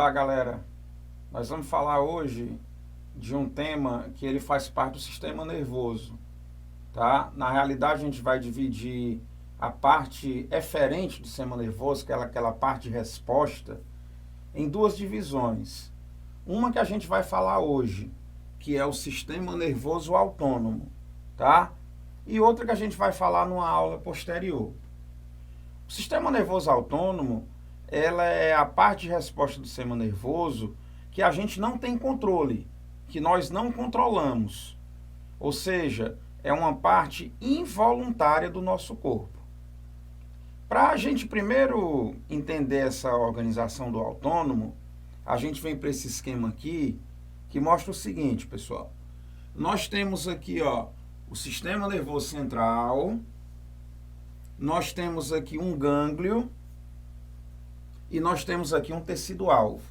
Olá, galera. Nós vamos falar hoje de um tema que ele faz parte do sistema nervoso, tá? Na realidade, a gente vai dividir a parte eferente do sistema nervoso, que é aquela parte de resposta, em duas divisões. Uma que a gente vai falar hoje, que é o sistema nervoso autônomo, tá? E outra que a gente vai falar numa aula posterior. O sistema nervoso autônomo, ela é a parte de resposta do sistema nervoso que a gente não tem controle, que nós não controlamos. Ou seja, é uma parte involuntária do nosso corpo. Para a gente primeiro entender essa organização do autônomo, a gente vem para esse esquema aqui, que mostra o seguinte, pessoal. Nós temos aqui, o sistema nervoso central, nós temos aqui um gânglio e nós temos aqui um tecido-alvo.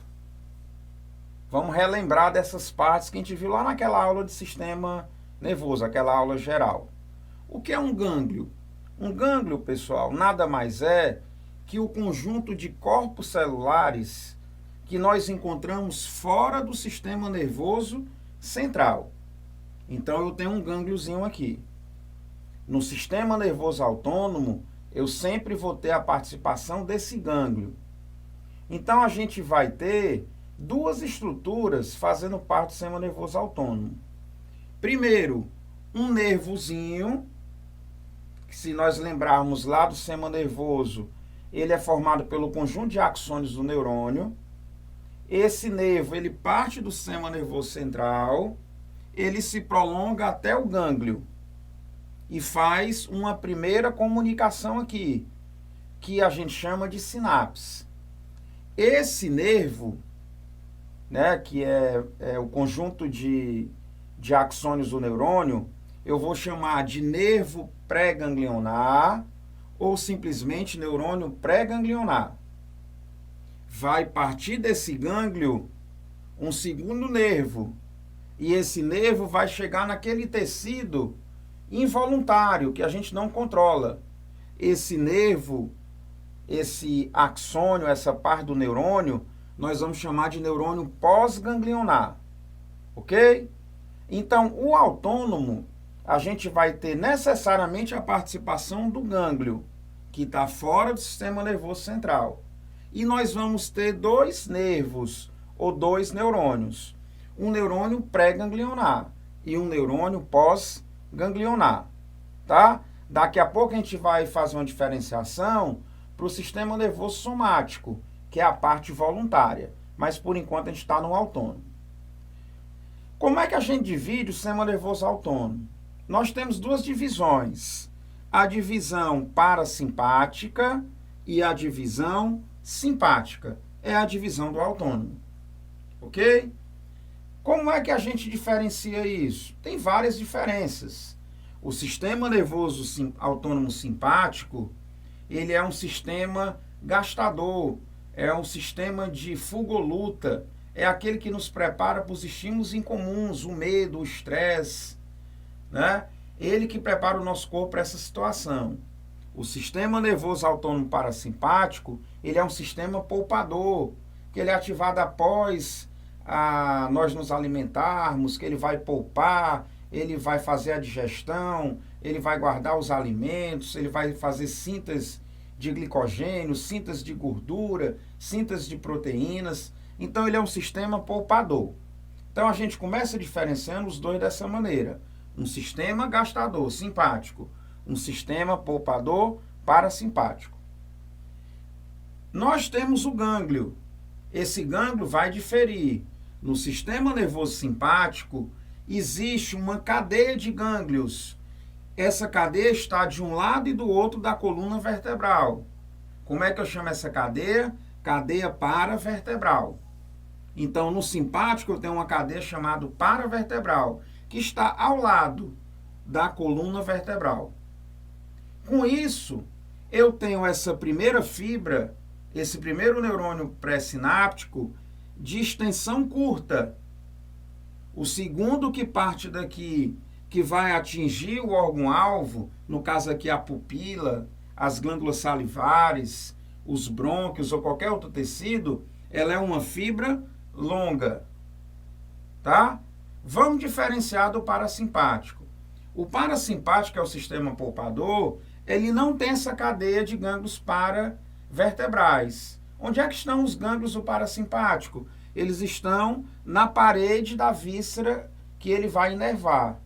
Vamos relembrar dessas partes que a gente viu lá naquela aula de sistema nervoso, aquela aula geral. O que é um gânglio? Um gânglio, pessoal, nada mais é que o conjunto de corpos celulares que nós encontramos fora do sistema nervoso central. Então, eu tenho um gângliozinho aqui. No sistema nervoso autônomo, eu sempre vou ter a participação desse gânglio. Então, a gente vai ter duas estruturas fazendo parte do sistema nervoso autônomo. Primeiro, um nervozinho, que se nós lembrarmos lá do sistema nervoso, ele é formado pelo conjunto de axônios do neurônio. Esse nervo, ele parte do sistema nervoso central, ele se prolonga até o gânglio e faz uma primeira comunicação aqui, que a gente chama de sinapse. Esse nervo, né, que é o conjunto de axônios do neurônio, eu vou chamar de nervo pré-ganglionar ou simplesmente neurônio pré-ganglionar. Vai partir desse gânglio um segundo nervo, e esse nervo vai chegar naquele tecido involuntário que a gente não controla. Esse nervo, esse axônio, essa parte do neurônio, nós vamos chamar de neurônio pós-ganglionar, ok? Então, o autônomo, a gente vai ter necessariamente a participação do gânglio, que está fora do sistema nervoso central. E nós vamos ter dois nervos, ou dois neurônios. Um neurônio pré-ganglionar e um neurônio pós-ganglionar, tá? Daqui a pouco a gente vai fazer uma diferenciação para o sistema nervoso somático, que é a parte voluntária. Mas, por enquanto, a gente está no autônomo. Como é que a gente divide o sistema nervoso autônomo? Nós temos duas divisões. A divisão parasimpática e a divisão simpática. É a divisão do autônomo. Ok? Como é que a gente diferencia isso? Tem várias diferenças. O sistema nervoso autônomo simpático, ele é um sistema gastador, é um sistema de fuga ou luta, é aquele que nos prepara para os estímulos incomuns, o medo, o estresse, né? Ele que prepara o nosso corpo para essa situação. O sistema nervoso autônomo parasimpático, ele é um sistema poupador, que ele é ativado após nós nos alimentarmos, que ele vai poupar, ele vai fazer a digestão, ele vai guardar os alimentos, ele vai fazer síntese de glicogênio, síntese de gordura, síntese de proteínas. Então, ele é um sistema poupador. Então, a gente começa diferenciando os dois dessa maneira. Um sistema gastador, simpático. Um sistema poupador, parasimpático. Nós temos o gânglio. Esse gânglio vai diferir. No sistema nervoso simpático, existe uma cadeia de gânglios. Essa cadeia está de um lado e do outro da coluna vertebral. Como é que eu chamo essa cadeia? Cadeia paravertebral. Então, no simpático, eu tenho uma cadeia chamada paravertebral, que está ao lado da coluna vertebral. Com isso, eu tenho essa primeira fibra, esse primeiro neurônio pré-sináptico, de extensão curta. O segundo que parte daqui, que vai atingir o órgão-alvo, no caso aqui a pupila, as glândulas salivares, os brônquios ou qualquer outro tecido, ela é uma fibra longa, tá? Vamos diferenciar do parasimpático. O parasimpático, que é o sistema poupador, ele não tem essa cadeia de gânglios paravertebrais. Onde é que estão os gânglios do parasimpático? Eles estão na parede da víscera que ele vai inervar.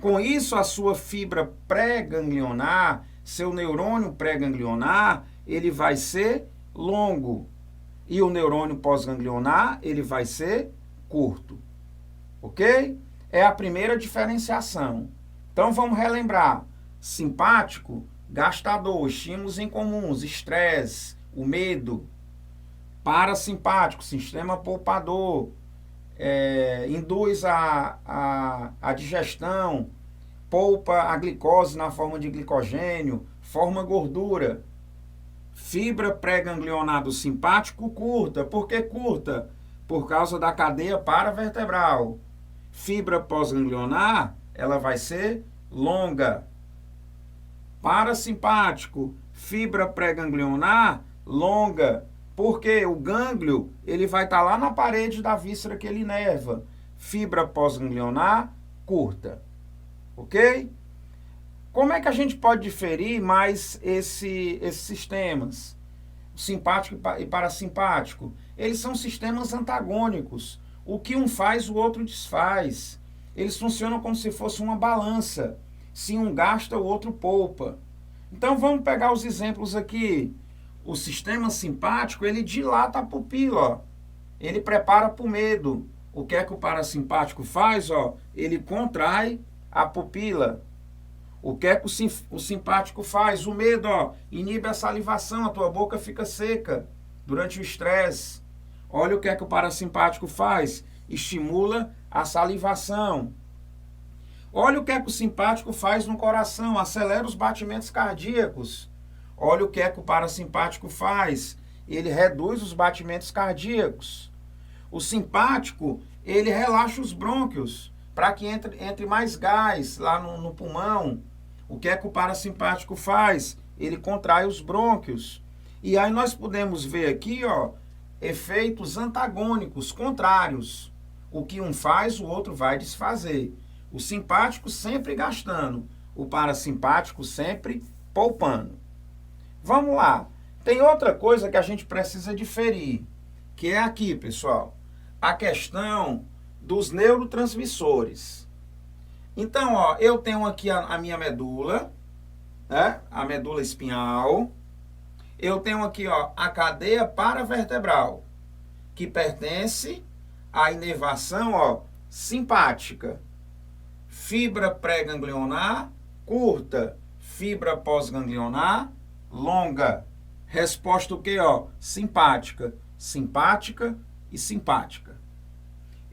Com isso, a sua fibra pré-ganglionar, seu neurônio pré-ganglionar, ele vai ser longo. E o neurônio pós-ganglionar, ele vai ser curto. Ok? É a primeira diferenciação. Então, vamos relembrar. Simpático, gastador, estímulos incomuns, estresse, o medo. Parasimpático, sistema poupador, induz a digestão, poupa a glicose na forma de glicogênio, forma gordura. Fibra pré-ganglionar do simpático curta. Por que curta? Por causa da cadeia paravertebral. Fibra pós-ganglionar, ela vai ser longa. Parasimpático, fibra pré-ganglionar, longa. Porque o gânglio, ele vai estar lá na parede da víscera que ele inerva. Fibra pós-ganglionar, curta. Ok? Como é que a gente pode diferir mais esses sistemas? Simpático e parasimpático. Eles são sistemas antagônicos. O que um faz, o outro desfaz. Eles funcionam como se fosse uma balança. Se um gasta, o outro poupa. Então vamos pegar os exemplos aqui. O sistema simpático, ele dilata a pupila, ó. Ele prepara para o medo. O que é que o parasimpático faz? Ó? Ele contrai a pupila. O que é que o simpático faz? O medo, ó, inibe a salivação, a tua boca fica seca durante o estresse. Olha o que é que o parasimpático faz. Estimula a salivação. Olha o que é que o simpático faz no coração. Acelera os batimentos cardíacos. Olha o que é que o parasimpático faz. Ele reduz os batimentos cardíacos. O simpático, ele relaxa os brônquios para que entre mais gás lá no pulmão. O que é que o parasimpático faz? Ele contrai os brônquios. E aí nós podemos ver aqui, ó, efeitos antagônicos, contrários. O que um faz, o outro vai desfazer. O simpático sempre gastando, o parasimpático sempre poupando. Vamos lá. Tem outra coisa que a gente precisa diferir, que é aqui, pessoal, a questão dos neurotransmissores. Então, ó, eu tenho aqui a minha medula, né? A medula espinhal. Eu tenho aqui, ó, a cadeia paravertebral, que pertence à inervação, ó, simpática. Fibra pré-ganglionar, curta. Fibra pós-ganglionar, longa. Resposta o quê, ó? Simpática. Simpática e simpática.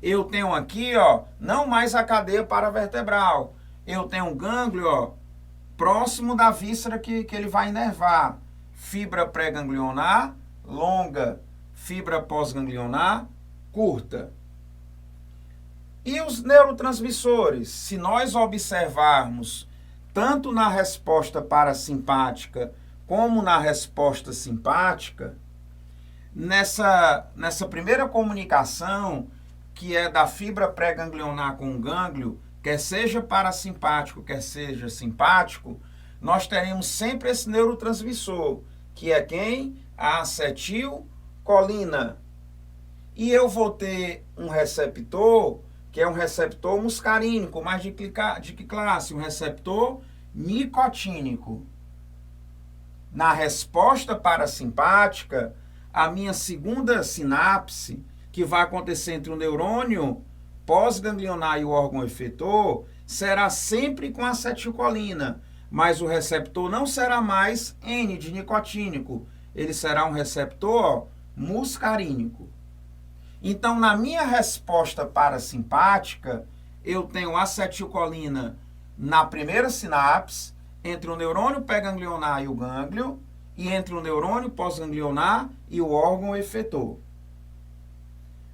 Eu tenho aqui, ó, não mais a cadeia paravertebral. Eu tenho um gânglio, ó, próximo da víscera que ele vai inervar. Fibra pré-ganglionar, longa. Fibra pós-ganglionar, curta. E os neurotransmissores? Se nós observarmos tanto na resposta parasimpática como na resposta simpática, nessa primeira comunicação, que é da fibra pré-ganglionar com o gânglio, quer seja parasimpático, quer seja simpático, nós teremos sempre esse neurotransmissor, que é quem? A acetilcolina. E eu vou ter um receptor, que é um receptor muscarínico, mas de que classe? Um receptor nicotínico. Na resposta parasimpática, a minha segunda sinapse, que vai acontecer entre o neurônio pós-ganglionar e o órgão efetor, será sempre com acetilcolina, mas o receptor não será mais N de nicotínico, ele será um receptor, ó, muscarínico. Então, na minha resposta parasimpática, eu tenho acetilcolina na primeira sinapse, entre o neurônio pré-ganglionar e o gânglio, e entre o neurônio pós-ganglionar e o órgão efetor.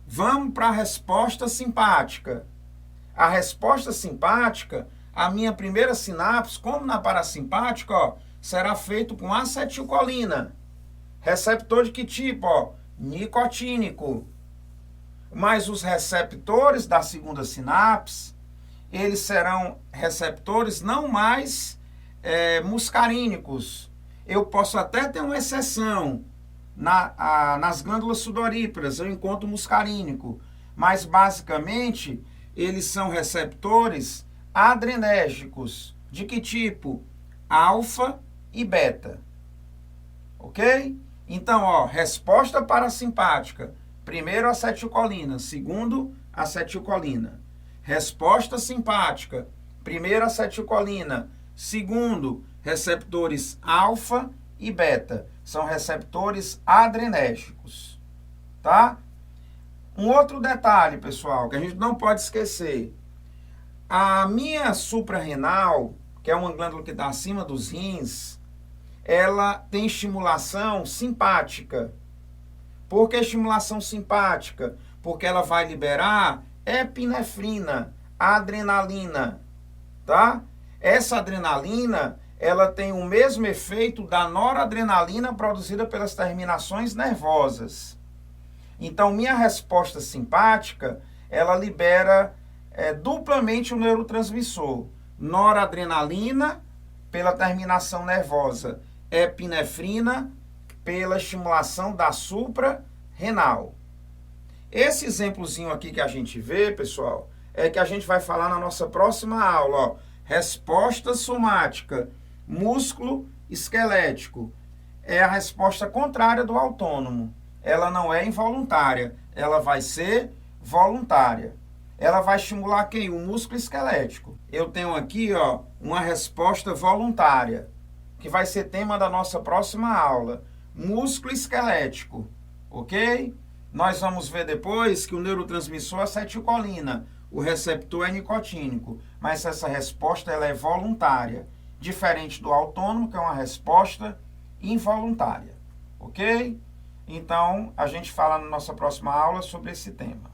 Vamos para a resposta simpática. A resposta simpática, a minha primeira sinapse, como na parasimpática, ó, será feito com acetilcolina. Receptor de que tipo? Ó? nicotínico. Mas os receptores da segunda sinapse, eles serão receptores não mais muscarínicos. Eu posso até ter uma exceção. Nas glândulas sudoríparas eu encontro muscarínico, mas basicamente eles são receptores adrenérgicos. De que tipo? Alfa e beta. Ok? Então, ó, resposta parasimpática. Primeiro, acetilcolina. Segundo, acetilcolina. Resposta simpática. Primeiro, acetilcolina. Segundo, receptores alfa e beta. São receptores adrenérgicos. Tá? Um outro detalhe, pessoal, que a gente não pode esquecer. A minha suprarrenal, que é uma glândula que está acima dos rins, ela tem estimulação simpática. Por que estimulação simpática? Porque ela vai liberar epinefrina, adrenalina, tá? Essa adrenalina, ela tem o mesmo efeito da noradrenalina produzida pelas terminações nervosas. Então, minha resposta simpática, ela libera duplamente o neurotransmissor. Noradrenalina, pela terminação nervosa. Epinefrina, pela estimulação da suprarrenal. Esse exemplozinho aqui que a gente vê, pessoal, é que a gente vai falar na nossa próxima aula. Ó. Resposta somática, músculo esquelético. É a resposta contrária do autônomo. Ela não é involuntária, ela vai ser voluntária. Ela vai estimular quem? O músculo esquelético. Eu tenho aqui, ó, uma resposta voluntária, que vai ser tema da nossa próxima aula. Músculo esquelético, ok? Nós vamos ver depois que o neurotransmissor é acetilcolina, o receptor é nicotínico, mas essa resposta ela é voluntária, diferente do autônomo, que é uma resposta involuntária, ok? Então, a gente fala na nossa próxima aula sobre esse tema.